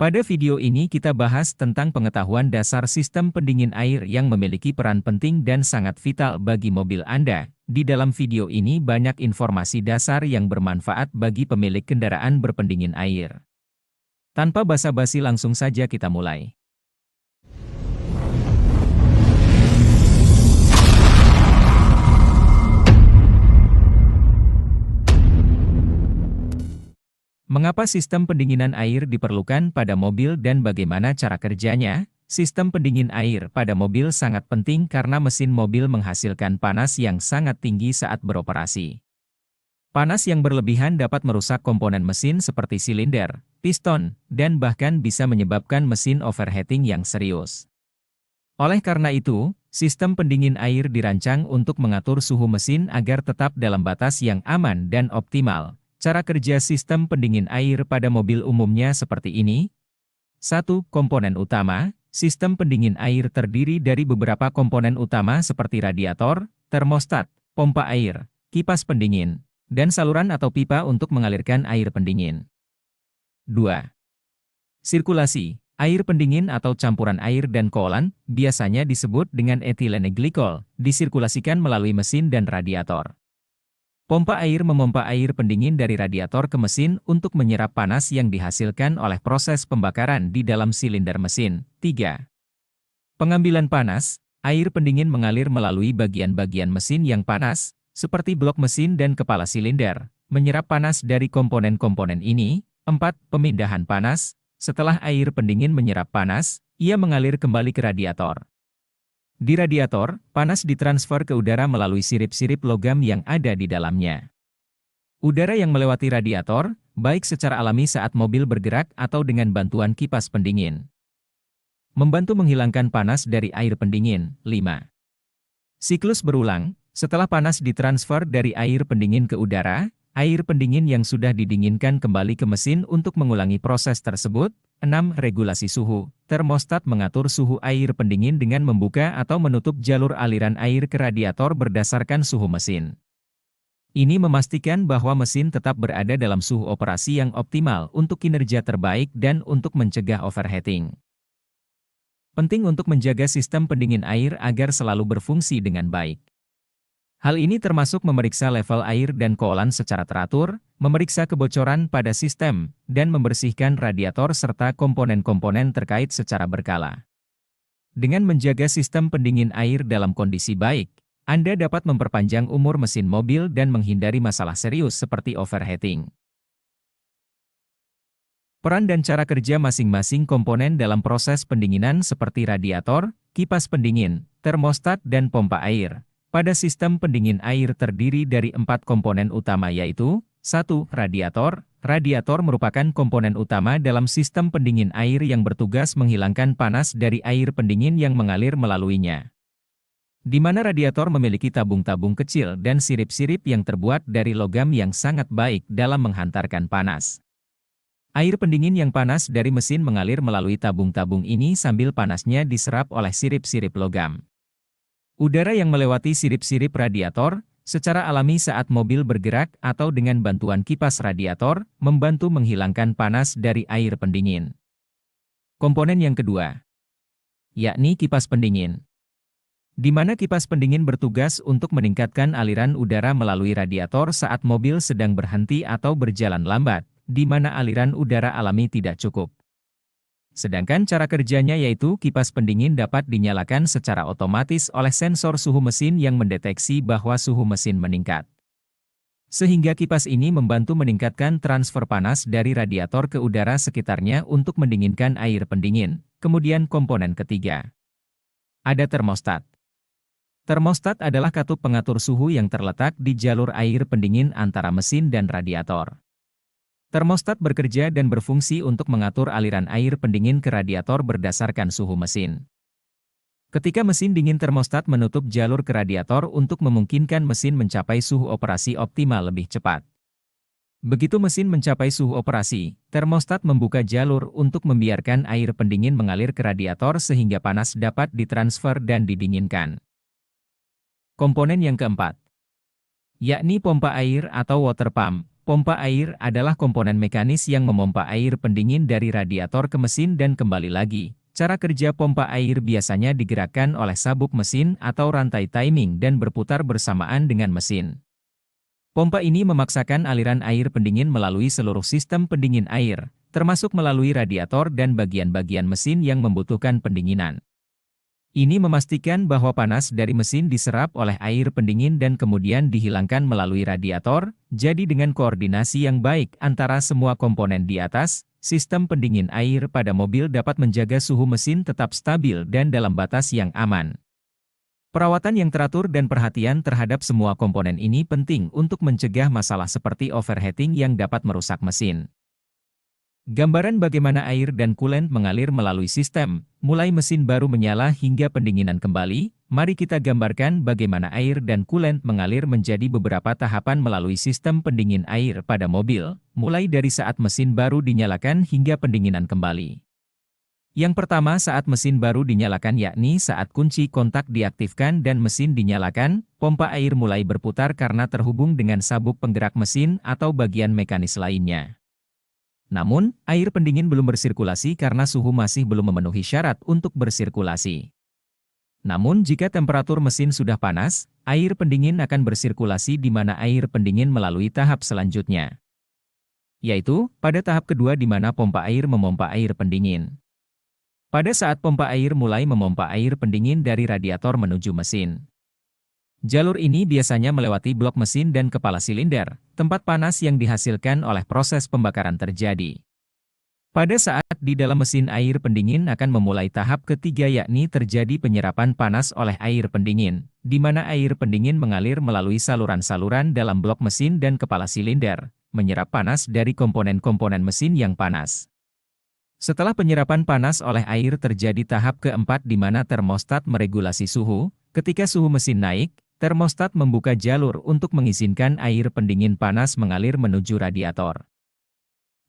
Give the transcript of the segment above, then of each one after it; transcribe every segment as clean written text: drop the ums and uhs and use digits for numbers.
Pada video ini kita bahas tentang pengetahuan dasar sistem pendingin air yang memiliki peran penting dan sangat vital bagi mobil Anda. Di dalam video ini banyak informasi dasar yang bermanfaat bagi pemilik kendaraan berpendingin air. Tanpa basa-basi langsung saja kita mulai. Mengapa sistem pendinginan air diperlukan pada mobil dan bagaimana cara kerjanya? Sistem pendingin air pada mobil sangat penting karena mesin mobil menghasilkan panas yang sangat tinggi saat beroperasi. Panas yang berlebihan dapat merusak komponen mesin seperti silinder, piston, dan bahkan bisa menyebabkan mesin overheating yang serius. Oleh karena itu, sistem pendingin air dirancang untuk mengatur suhu mesin agar tetap dalam batas yang aman dan optimal. Cara kerja sistem pendingin air pada mobil umumnya seperti ini. 1. Komponen utama. Sistem pendingin air terdiri dari beberapa komponen utama seperti radiator, termostat, pompa air, kipas pendingin, dan saluran atau pipa untuk mengalirkan air pendingin. 2. Sirkulasi. Air pendingin atau campuran air dan koolant, biasanya disebut dengan etilene glikol, disirkulasikan melalui mesin dan radiator. Pompa air memompa air pendingin dari radiator ke mesin untuk menyerap panas yang dihasilkan oleh proses pembakaran di dalam silinder mesin. 3. Pengambilan panas. Air pendingin mengalir melalui bagian-bagian mesin yang panas, seperti blok mesin dan kepala silinder, menyerap panas dari komponen-komponen ini. 4. Pemindahan panas. Setelah air pendingin menyerap panas, ia mengalir kembali ke radiator. Di radiator, panas ditransfer ke udara melalui sirip-sirip logam yang ada di dalamnya. Udara yang melewati radiator, baik secara alami saat mobil bergerak atau dengan bantuan kipas pendingin, membantu menghilangkan panas dari air pendingin. 5. Siklus berulang. Setelah panas ditransfer dari air pendingin ke udara, air pendingin yang sudah didinginkan kembali ke mesin untuk mengulangi proses tersebut. 6. Regulasi suhu. Termostat mengatur suhu air pendingin dengan membuka atau menutup jalur aliran air ke radiator berdasarkan suhu mesin. Ini memastikan bahwa mesin tetap berada dalam suhu operasi yang optimal untuk kinerja terbaik dan untuk mencegah overheating. Penting untuk menjaga sistem pendingin air agar selalu berfungsi dengan baik. Hal ini termasuk memeriksa level air dan koolant secara teratur, memeriksa kebocoran pada sistem, dan membersihkan radiator serta komponen-komponen terkait secara berkala. Dengan menjaga sistem pendingin air dalam kondisi baik, Anda dapat memperpanjang umur mesin mobil dan menghindari masalah serius seperti overheating. Peran dan cara kerja masing-masing komponen dalam proses pendinginan seperti radiator, kipas pendingin, termostat, dan pompa air. Pada sistem pendingin air terdiri dari 4 komponen utama yaitu 1. Radiator. Radiator merupakan komponen utama dalam sistem pendingin air yang bertugas menghilangkan panas dari air pendingin yang mengalir melaluinya. Di mana radiator memiliki tabung-tabung kecil dan sirip-sirip yang terbuat dari logam yang sangat baik dalam menghantarkan panas. Air pendingin yang panas dari mesin mengalir melalui tabung-tabung ini sambil panasnya diserap oleh sirip-sirip logam. Udara yang melewati sirip-sirip radiator, secara alami saat mobil bergerak atau dengan bantuan kipas radiator, membantu menghilangkan panas dari air pendingin. Komponen yang kedua, yakni kipas pendingin. Di mana kipas pendingin bertugas untuk meningkatkan aliran udara melalui radiator saat mobil sedang berhenti atau berjalan lambat, di mana aliran udara alami tidak cukup. Sedangkan cara kerjanya yaitu kipas pendingin dapat dinyalakan secara otomatis oleh sensor suhu mesin yang mendeteksi bahwa suhu mesin meningkat. Sehingga kipas ini membantu meningkatkan transfer panas dari radiator ke udara sekitarnya untuk mendinginkan air pendingin. Kemudian komponen ketiga, ada termostat. Termostat adalah katup pengatur suhu yang terletak di jalur air pendingin antara mesin dan radiator. Termostat bekerja dan berfungsi untuk mengatur aliran air pendingin ke radiator berdasarkan suhu mesin. Ketika mesin dingin, termostat menutup jalur ke radiator untuk memungkinkan mesin mencapai suhu operasi optimal lebih cepat. Begitu mesin mencapai suhu operasi, termostat membuka jalur untuk membiarkan air pendingin mengalir ke radiator sehingga panas dapat ditransfer dan didinginkan. Komponen yang keempat, yakni pompa air atau water pump. Pompa air adalah komponen mekanis yang memompa air pendingin dari radiator ke mesin dan kembali lagi. Cara kerja pompa air biasanya digerakkan oleh sabuk mesin atau rantai timing dan berputar bersamaan dengan mesin. Pompa ini memaksakan aliran air pendingin melalui seluruh sistem pendingin air, termasuk melalui radiator dan bagian-bagian mesin yang membutuhkan pendinginan. Ini memastikan bahwa panas dari mesin diserap oleh air pendingin dan kemudian dihilangkan melalui radiator, jadi dengan koordinasi yang baik antara semua komponen di atas, sistem pendingin air pada mobil dapat menjaga suhu mesin tetap stabil dan dalam batas yang aman. Perawatan yang teratur dan perhatian terhadap semua komponen ini penting untuk mencegah masalah seperti overheating yang dapat merusak mesin. Gambaran bagaimana air dan coolant mengalir melalui sistem, mulai mesin baru menyala hingga pendinginan kembali. Mari kita gambarkan bagaimana air dan coolant mengalir menjadi beberapa tahapan melalui sistem pendingin air pada mobil, mulai dari saat mesin baru dinyalakan hingga pendinginan kembali. Yang pertama saat mesin baru dinyalakan yakni saat kunci kontak diaktifkan dan mesin dinyalakan, pompa air mulai berputar karena terhubung dengan sabuk penggerak mesin atau bagian mekanis lainnya. Namun, air pendingin belum bersirkulasi karena suhu masih belum memenuhi syarat untuk bersirkulasi. Namun jika temperatur mesin sudah panas, air pendingin akan bersirkulasi di mana air pendingin melalui tahap selanjutnya. Yaitu, pada tahap kedua di mana pompa air memompa air pendingin. Pada saat pompa air mulai memompa air pendingin dari radiator menuju mesin. Jalur ini biasanya melewati blok mesin dan kepala silinder, tempat panas yang dihasilkan oleh proses pembakaran terjadi. Pada saat di dalam mesin air pendingin akan memulai tahap ketiga yakni terjadi penyerapan panas oleh air pendingin, di mana air pendingin mengalir melalui saluran-saluran dalam blok mesin dan kepala silinder, menyerap panas dari komponen-komponen mesin yang panas. Setelah penyerapan panas oleh air terjadi tahap keempat di mana termostat meregulasi suhu. Ketika suhu mesin naik, termostat membuka jalur untuk mengizinkan air pendingin panas mengalir menuju radiator.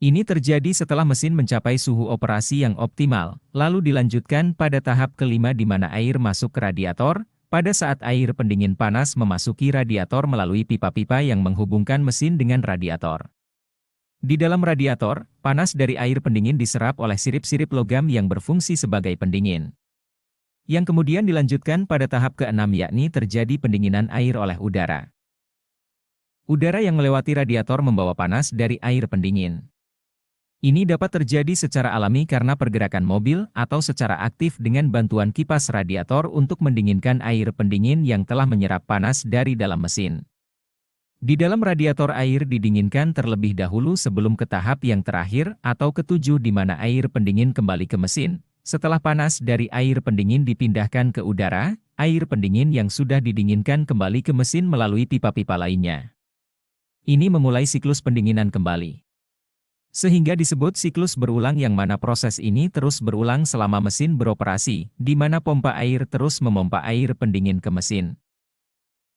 Ini terjadi setelah mesin mencapai suhu operasi yang optimal, lalu dilanjutkan pada tahap kelima di mana air masuk ke radiator, pada saat air pendingin panas memasuki radiator melalui pipa-pipa yang menghubungkan mesin dengan radiator. Di dalam radiator, panas dari air pendingin diserap oleh sirip-sirip logam yang berfungsi sebagai pendingin. Yang kemudian dilanjutkan pada tahap keenam yakni terjadi pendinginan air oleh udara. Udara yang melewati radiator membawa panas dari air pendingin. Ini dapat terjadi secara alami karena pergerakan mobil atau secara aktif dengan bantuan kipas radiator untuk mendinginkan air pendingin yang telah menyerap panas dari dalam mesin. Di dalam radiator air didinginkan terlebih dahulu sebelum ke tahap yang terakhir atau ketujuh di mana air pendingin kembali ke mesin. Setelah panas dari air pendingin dipindahkan ke udara, air pendingin yang sudah didinginkan kembali ke mesin melalui pipa-pipa lainnya. Ini memulai siklus pendinginan kembali. Sehingga disebut siklus berulang yang mana proses ini terus berulang selama mesin beroperasi, di mana pompa air terus memompa air pendingin ke mesin.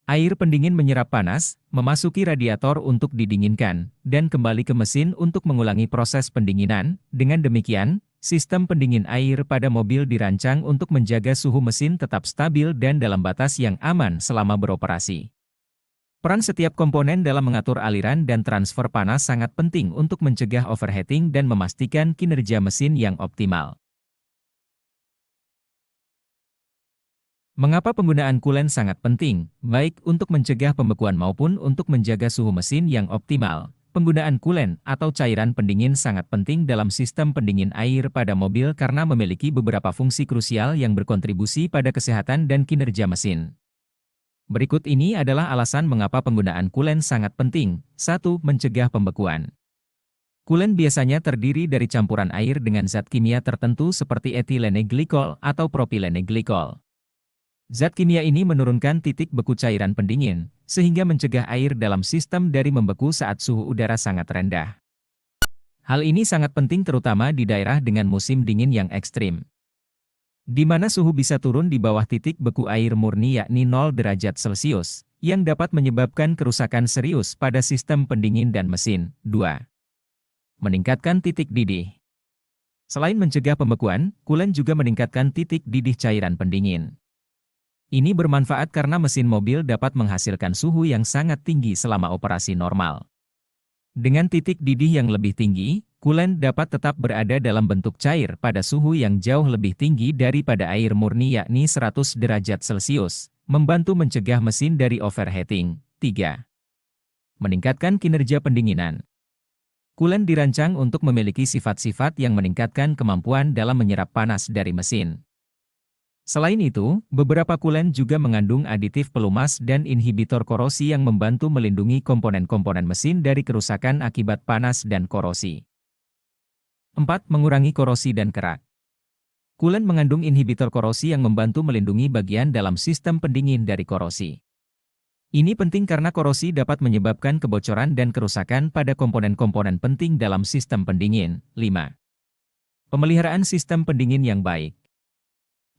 Air pendingin menyerap panas, memasuki radiator untuk didinginkan, dan kembali ke mesin untuk mengulangi proses pendinginan. Dengan demikian, sistem pendingin air pada mobil dirancang untuk menjaga suhu mesin tetap stabil dan dalam batas yang aman selama beroperasi. Peran setiap komponen dalam mengatur aliran dan transfer panas sangat penting untuk mencegah overheating dan memastikan kinerja mesin yang optimal. Mengapa penggunaan coolant sangat penting, baik untuk mencegah pembekuan maupun untuk menjaga suhu mesin yang optimal? Penggunaan coolant atau cairan pendingin sangat penting dalam sistem pendingin air pada mobil karena memiliki beberapa fungsi krusial yang berkontribusi pada kesehatan dan kinerja mesin. Berikut ini adalah alasan mengapa penggunaan coolant sangat penting. 1. Mencegah pembekuan. Coolant biasanya terdiri dari campuran air dengan zat kimia tertentu seperti etilene glikol atau propilene glikol. Zat kimia ini menurunkan titik beku cairan pendingin, sehingga mencegah air dalam sistem dari membeku saat suhu udara sangat rendah. Hal ini sangat penting terutama di daerah dengan musim dingin yang ekstrim, di mana suhu bisa turun di bawah titik beku air murni yakni 0 derajat Celcius, yang dapat menyebabkan kerusakan serius pada sistem pendingin dan mesin. 2. Meningkatkan titik didih. Selain mencegah pembekuan, coolant juga meningkatkan titik didih cairan pendingin. Ini bermanfaat karena mesin mobil dapat menghasilkan suhu yang sangat tinggi selama operasi normal. Dengan titik didih yang lebih tinggi, kulen dapat tetap berada dalam bentuk cair pada suhu yang jauh lebih tinggi daripada air murni yakni 100 derajat Celcius, membantu mencegah mesin dari overheating. 3. Meningkatkan kinerja pendinginan. Kulen dirancang untuk memiliki sifat-sifat yang meningkatkan kemampuan dalam menyerap panas dari mesin. Selain itu, beberapa kulen juga mengandung aditif pelumas dan inhibitor korosi yang membantu melindungi komponen-komponen mesin dari kerusakan akibat panas dan korosi. 4. Mengurangi korosi dan kerak. Kulen mengandung inhibitor korosi yang membantu melindungi bagian dalam sistem pendingin dari korosi. Ini penting karena korosi dapat menyebabkan kebocoran dan kerusakan pada komponen-komponen penting dalam sistem pendingin. 5. Pemeliharaan sistem pendingin yang baik.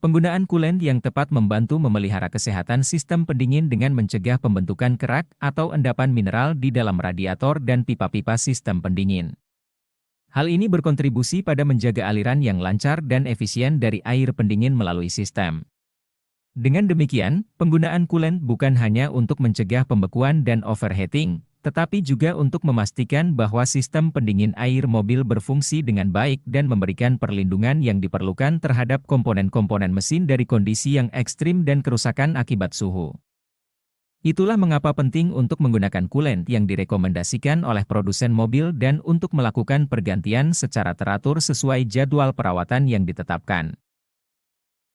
Penggunaan kulen yang tepat membantu memelihara kesehatan sistem pendingin dengan mencegah pembentukan kerak atau endapan mineral di dalam radiator dan pipa-pipa sistem pendingin. Hal ini berkontribusi pada menjaga aliran yang lancar dan efisien dari air pendingin melalui sistem. Dengan demikian, penggunaan kulen bukan hanya untuk mencegah pembekuan dan overheating, tetapi juga untuk memastikan bahwa sistem pendingin air mobil berfungsi dengan baik dan memberikan perlindungan yang diperlukan terhadap komponen-komponen mesin dari kondisi yang ekstrim dan kerusakan akibat suhu. Itulah mengapa penting untuk menggunakan kulen yang direkomendasikan oleh produsen mobil dan untuk melakukan pergantian secara teratur sesuai jadwal perawatan yang ditetapkan.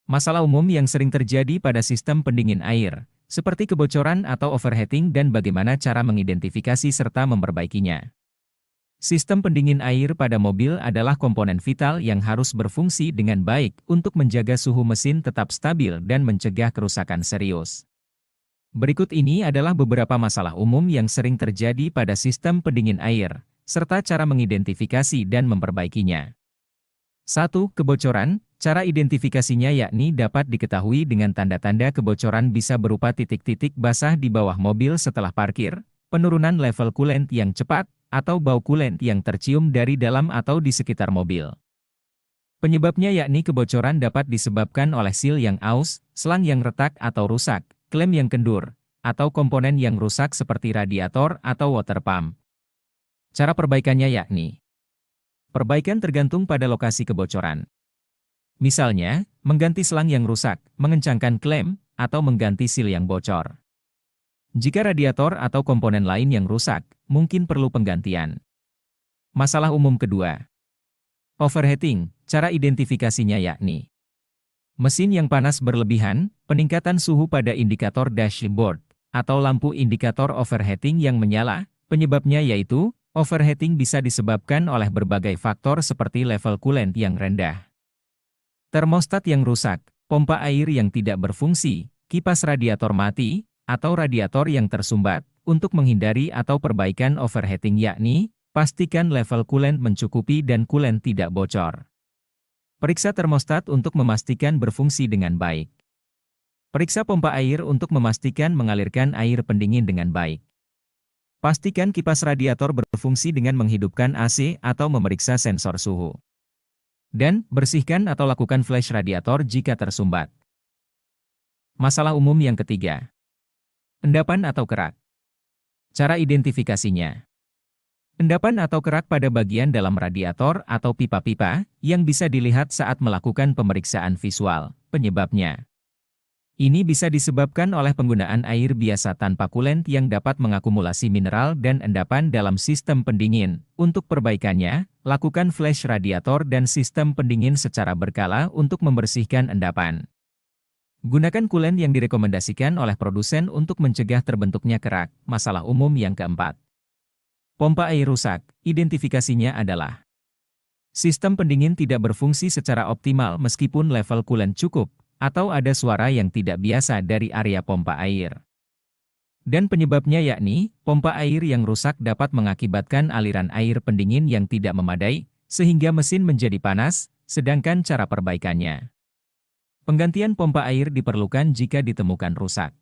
Masalah umum yang sering terjadi pada sistem pendingin air, seperti kebocoran atau overheating dan bagaimana cara mengidentifikasi serta memperbaikinya. Sistem pendingin air pada mobil adalah komponen vital yang harus berfungsi dengan baik untuk menjaga suhu mesin tetap stabil dan mencegah kerusakan serius. Berikut ini adalah beberapa masalah umum yang sering terjadi pada sistem pendingin air, serta cara mengidentifikasi dan memperbaikinya. 1. Kebocoran. Cara identifikasinya yakni dapat diketahui dengan tanda-tanda kebocoran bisa berupa titik-titik basah di bawah mobil setelah parkir, penurunan level coolant yang cepat, atau bau coolant yang tercium dari dalam atau di sekitar mobil. Penyebabnya yakni kebocoran dapat disebabkan oleh seal yang aus, selang yang retak atau rusak, klem yang kendur, atau komponen yang rusak seperti radiator atau water pump. Cara perbaikannya yakni perbaikan tergantung pada lokasi kebocoran. Misalnya, mengganti selang yang rusak, mengencangkan klem, atau mengganti seal yang bocor. Jika radiator atau komponen lain yang rusak, mungkin perlu penggantian. Masalah umum kedua. Overheating. Cara identifikasinya yakni mesin yang panas berlebihan, peningkatan suhu pada indikator dashboard, atau lampu indikator overheating yang menyala. Penyebabnya yaitu, overheating bisa disebabkan oleh berbagai faktor seperti level coolant yang rendah, termostat yang rusak, pompa air yang tidak berfungsi, kipas radiator mati, atau radiator yang tersumbat. Untuk menghindari atau perbaikan overheating yakni, pastikan level coolant mencukupi dan coolant tidak bocor. Periksa termostat untuk memastikan berfungsi dengan baik. Periksa pompa air untuk memastikan mengalirkan air pendingin dengan baik. Pastikan kipas radiator berfungsi dengan menghidupkan AC atau memeriksa sensor suhu. Dan, bersihkan atau lakukan flush radiator jika tersumbat. Masalah umum yang ketiga. Endapan atau kerak. Cara identifikasinya. Endapan atau kerak pada bagian dalam radiator atau pipa-pipa, yang bisa dilihat saat melakukan pemeriksaan visual. Penyebabnya. Ini bisa disebabkan oleh penggunaan air biasa tanpa coolant yang dapat mengakumulasi mineral dan endapan dalam sistem pendingin. Untuk perbaikannya, lakukan flush radiator dan sistem pendingin secara berkala untuk membersihkan endapan. Gunakan coolant yang direkomendasikan oleh produsen untuk mencegah terbentuknya kerak. Masalah umum yang keempat. Pompa air rusak. Identifikasinya adalah sistem pendingin tidak berfungsi secara optimal meskipun level coolant cukup, atau ada suara yang tidak biasa dari area pompa air. Dan penyebabnya yakni, pompa air yang rusak dapat mengakibatkan aliran air pendingin yang tidak memadai, sehingga mesin menjadi panas, sedangkan cara perbaikannya. Penggantian pompa air diperlukan jika ditemukan rusak.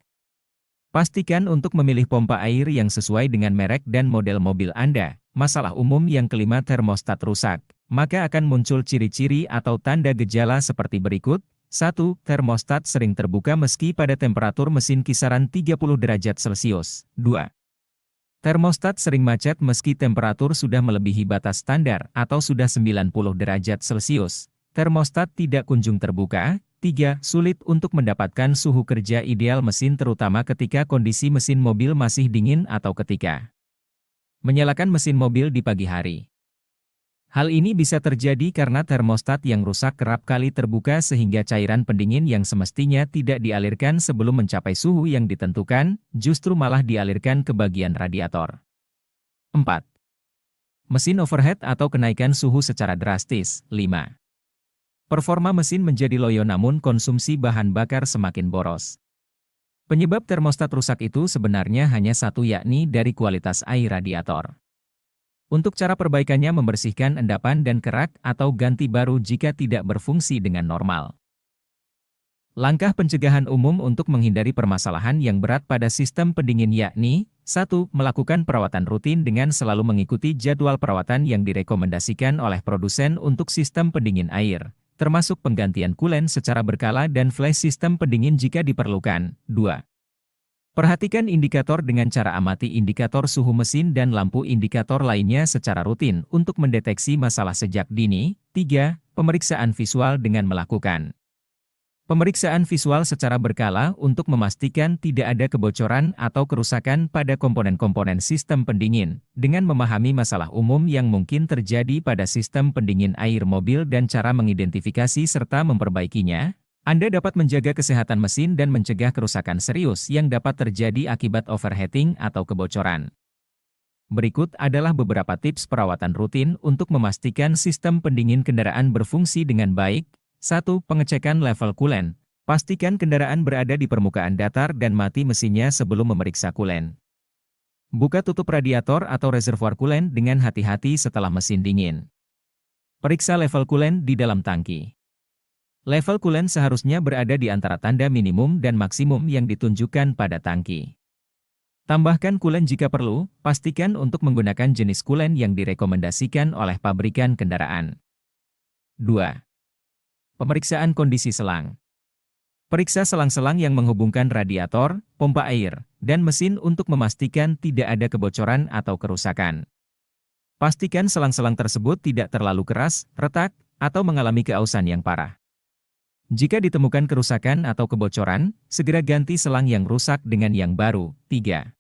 Pastikan untuk memilih pompa air yang sesuai dengan merek dan model mobil Anda. Masalah umum yang kelima, termostat rusak. Maka akan muncul ciri-ciri atau tanda gejala seperti berikut. 1. Termostat sering terbuka meski pada temperatur mesin kisaran 30 derajat Celcius. 2. Termostat sering macet meski temperatur sudah melebihi batas standar atau sudah 90 derajat Celcius. Termostat tidak kunjung terbuka. 3. Sulit untuk mendapatkan suhu kerja ideal mesin terutama ketika kondisi mesin mobil masih dingin atau ketika menyalakan mesin mobil di pagi hari. Hal ini bisa terjadi karena termostat yang rusak kerap kali terbuka sehingga cairan pendingin yang semestinya tidak dialirkan sebelum mencapai suhu yang ditentukan, justru malah dialirkan ke bagian radiator. 4. Mesin overheat atau kenaikan suhu secara drastis. 5. Performa mesin menjadi loyo namun konsumsi bahan bakar semakin boros. Penyebab termostat rusak itu sebenarnya hanya satu yakni dari kualitas air radiator. Untuk cara perbaikannya membersihkan endapan dan kerak atau ganti baru jika tidak berfungsi dengan normal. Langkah pencegahan umum untuk menghindari permasalahan yang berat pada sistem pendingin yakni 1. Melakukan perawatan rutin dengan selalu mengikuti jadwal perawatan yang direkomendasikan oleh produsen untuk sistem pendingin air, termasuk penggantian kulen secara berkala dan flash sistem pendingin jika diperlukan. 2. Perhatikan indikator dengan cara amati indikator suhu mesin dan lampu indikator lainnya secara rutin untuk mendeteksi masalah sejak dini. 3. Pemeriksaan visual dengan melakukan pemeriksaan visual secara berkala untuk memastikan tidak ada kebocoran atau kerusakan pada komponen-komponen sistem pendingin, dengan memahami masalah umum yang mungkin terjadi pada sistem pendingin air mobil dan cara mengidentifikasi serta memperbaikinya. Anda dapat menjaga kesehatan mesin dan mencegah kerusakan serius yang dapat terjadi akibat overheating atau kebocoran. Berikut adalah beberapa tips perawatan rutin untuk memastikan sistem pendingin kendaraan berfungsi dengan baik. 1. Pengecekan level kulen. Pastikan kendaraan berada di permukaan datar dan mati mesinnya sebelum memeriksa kulen. Buka tutup radiator atau reservoir kulen dengan hati-hati setelah mesin dingin. Periksa level kulen di dalam tangki. Level kulen seharusnya berada di antara tanda minimum dan maksimum yang ditunjukkan pada tangki. Tambahkan kulen jika perlu, pastikan untuk menggunakan jenis kulen yang direkomendasikan oleh pabrikan kendaraan. 2. Pemeriksaan kondisi selang. Periksa selang-selang yang menghubungkan radiator, pompa air, dan mesin untuk memastikan tidak ada kebocoran atau kerusakan. Pastikan selang-selang tersebut tidak terlalu keras, retak, atau mengalami keausan yang parah. Jika ditemukan kerusakan atau kebocoran, segera ganti selang yang rusak dengan yang baru. 3.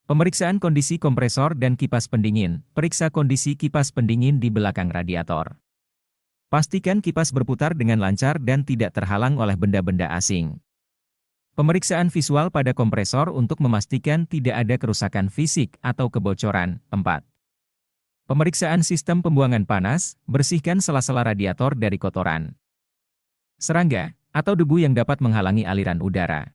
Pemeriksaan kondisi kompresor dan kipas pendingin. Periksa kondisi kipas pendingin di belakang radiator. Pastikan kipas berputar dengan lancar dan tidak terhalang oleh benda-benda asing. Pemeriksaan visual pada kompresor untuk memastikan tidak ada kerusakan fisik atau kebocoran. 4. Pemeriksaan sistem pembuangan panas. Bersihkan sela-sela radiator dari kotoran, serangga, atau debu yang dapat menghalangi aliran udara.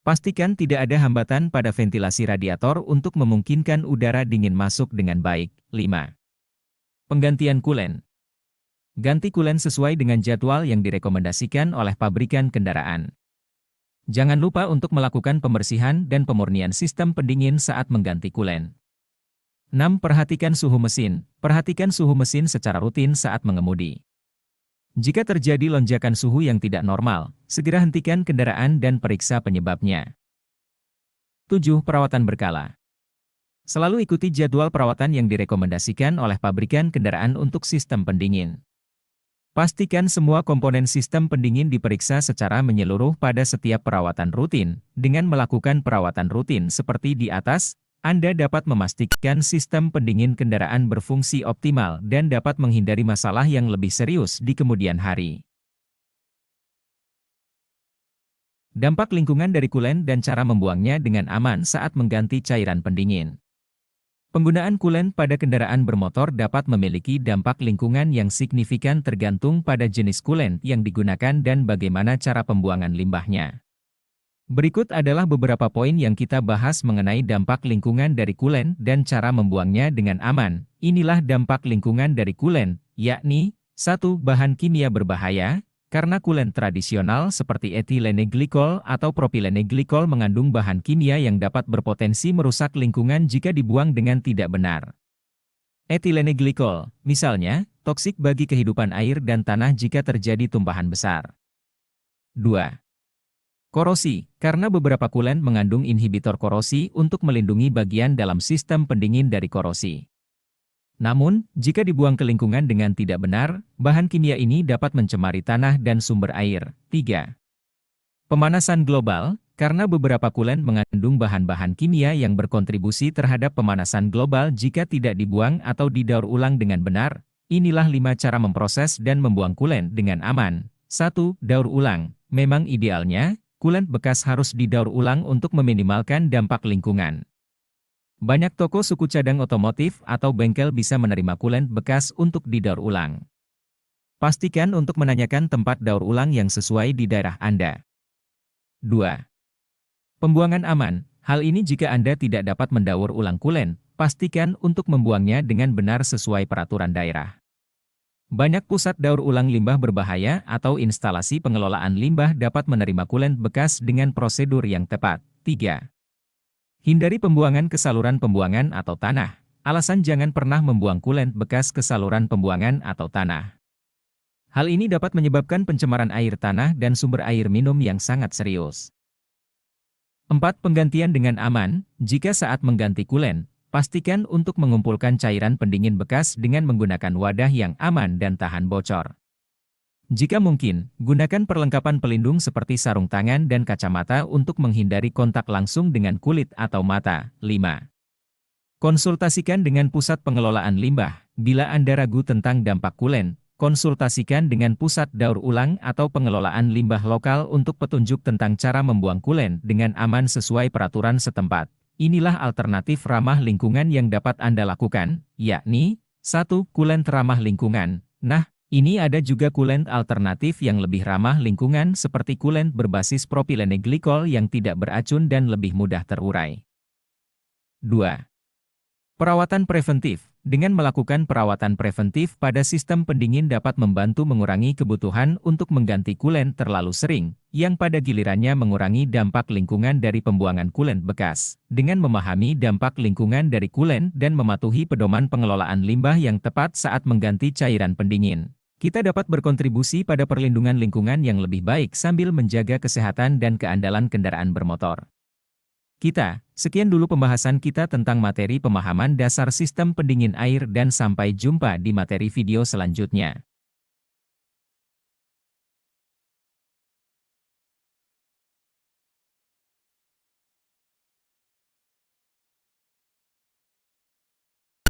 Pastikan tidak ada hambatan pada ventilasi radiator untuk memungkinkan udara dingin masuk dengan baik. 5. Penggantian kulen. Ganti kulen sesuai dengan jadwal yang direkomendasikan oleh pabrikan kendaraan. Jangan lupa untuk melakukan pembersihan dan pemurnian sistem pendingin saat mengganti kulen. 6. Perhatikan suhu mesin. Perhatikan suhu mesin secara rutin saat mengemudi. Jika terjadi lonjakan suhu yang tidak normal, segera hentikan kendaraan dan periksa penyebabnya. 7. Perawatan berkala. Selalu ikuti jadwal perawatan yang direkomendasikan oleh pabrikan kendaraan untuk sistem pendingin. Pastikan semua komponen sistem pendingin diperiksa secara menyeluruh pada setiap perawatan rutin. Dengan melakukan perawatan rutin seperti di atas, Anda dapat memastikan sistem pendingin kendaraan berfungsi optimal dan dapat menghindari masalah yang lebih serius di kemudian hari. Dampak lingkungan dari kulen dan cara membuangnya dengan aman saat mengganti cairan pendingin. Penggunaan kulen pada kendaraan bermotor dapat memiliki dampak lingkungan yang signifikan tergantung pada jenis kulen yang digunakan dan bagaimana cara pembuangan limbahnya. Berikut adalah beberapa poin yang kita bahas mengenai dampak lingkungan dari kulen dan cara membuangnya dengan aman. Inilah dampak lingkungan dari kulen, yakni 1. Bahan kimia berbahaya. Karena kulen tradisional seperti etilene glikol atau propilene glikol mengandung bahan kimia yang dapat berpotensi merusak lingkungan jika dibuang dengan tidak benar. Etilene glikol, misalnya, toksik bagi kehidupan air dan tanah jika terjadi tumpahan besar. 2. Korosi, karena beberapa kulen mengandung inhibitor korosi untuk melindungi bagian dalam sistem pendingin dari korosi. Namun, jika dibuang ke lingkungan dengan tidak benar, bahan kimia ini dapat mencemari tanah dan sumber air. 3. Pemanasan global, karena beberapa kulen mengandung bahan-bahan kimia yang berkontribusi terhadap pemanasan global jika tidak dibuang atau didaur ulang dengan benar. Inilah 5 cara memproses dan membuang kulen dengan aman. 1. Daur ulang. Memang idealnya, kulen bekas harus didaur ulang untuk meminimalkan dampak lingkungan. Banyak toko suku cadang otomotif atau bengkel bisa menerima kulen bekas untuk didaur ulang. Pastikan untuk menanyakan tempat daur ulang yang sesuai di daerah Anda. 2. Pembuangan aman. Hal ini jika Anda tidak dapat mendaur ulang kulen, pastikan untuk membuangnya dengan benar sesuai peraturan daerah. Banyak pusat daur ulang limbah berbahaya atau instalasi pengelolaan limbah dapat menerima kulen bekas dengan prosedur yang tepat. 3. Hindari pembuangan ke saluran pembuangan atau tanah. Alasan jangan pernah membuang kulen bekas ke saluran pembuangan atau tanah. Hal ini dapat menyebabkan pencemaran air tanah dan sumber air minum yang sangat serius. 4. Penggantian dengan aman. Jika saat mengganti kulen, pastikan untuk mengumpulkan cairan pendingin bekas dengan menggunakan wadah yang aman dan tahan bocor. Jika mungkin, gunakan perlengkapan pelindung seperti sarung tangan dan kacamata untuk menghindari kontak langsung dengan kulit atau mata. 5. Konsultasikan dengan pusat pengelolaan limbah. Bila Anda ragu tentang dampak kulen, konsultasikan dengan pusat daur ulang atau pengelolaan limbah lokal untuk petunjuk tentang cara membuang kulen dengan aman sesuai peraturan setempat. Inilah alternatif ramah lingkungan yang dapat Anda lakukan, yakni 1. Kulen ramah lingkungan. Nah, ini ada juga kulen alternatif yang lebih ramah lingkungan seperti kulen berbasis propilene glikol yang tidak beracun dan lebih mudah terurai. 2. Perawatan preventif. Dengan melakukan perawatan preventif pada sistem pendingin dapat membantu mengurangi kebutuhan untuk mengganti kulen terlalu sering, yang pada gilirannya mengurangi dampak lingkungan dari pembuangan kulen bekas. Dengan memahami dampak lingkungan dari kulen dan mematuhi pedoman pengelolaan limbah yang tepat saat mengganti cairan pendingin, kita dapat berkontribusi pada perlindungan lingkungan yang lebih baik sambil menjaga kesehatan dan keandalan kendaraan bermotor. Sekian dulu pembahasan kita tentang materi pemahaman dasar sistem pendingin air dan sampai jumpa di materi video selanjutnya.